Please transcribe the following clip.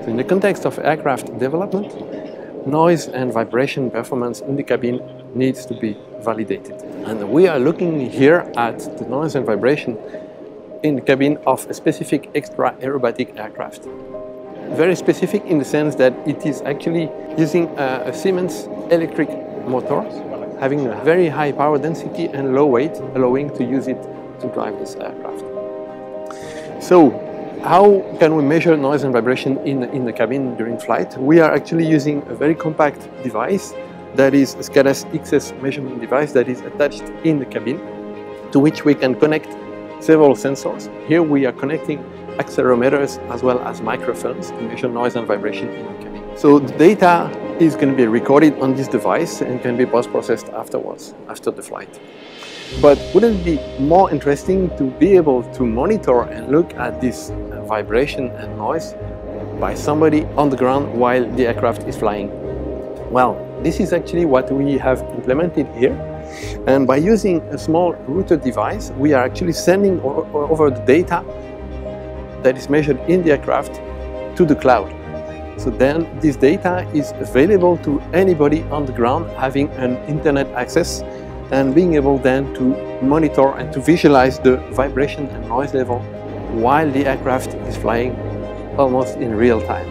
So in the context of aircraft development, noise and vibration performance in the cabin needs to be validated. And we are looking here at the noise and vibration in the cabin of a specific extra aerobatic aircraft. Very specific in the sense that it is actually using a Siemens electric motor, having a very high power density and low weight, allowing to use it to drive this aircraft. So, how can we measure noise and vibration in the cabin during flight? We are actually using a very compact device that is a SCADAS XS measurement device that is attached in the cabin, to which we can connect several sensors. Here we are connecting accelerometers as well as microphones to measure noise and vibration in the cabin. So the data is going to be recorded on this device and can be post-processed afterwards, after the flight. But wouldn't it be more interesting to be able to monitor and look at this vibration and noise by somebody on the ground while the aircraft is flying? Well, this is actually what we have implemented here. And by using a small router device, we are actually sending over the data that is measured in the aircraft to the cloud. So then this data is available to anybody on the ground having an internet access and being able then to monitor and to visualize the vibration and noise level while the aircraft is flying almost in real time.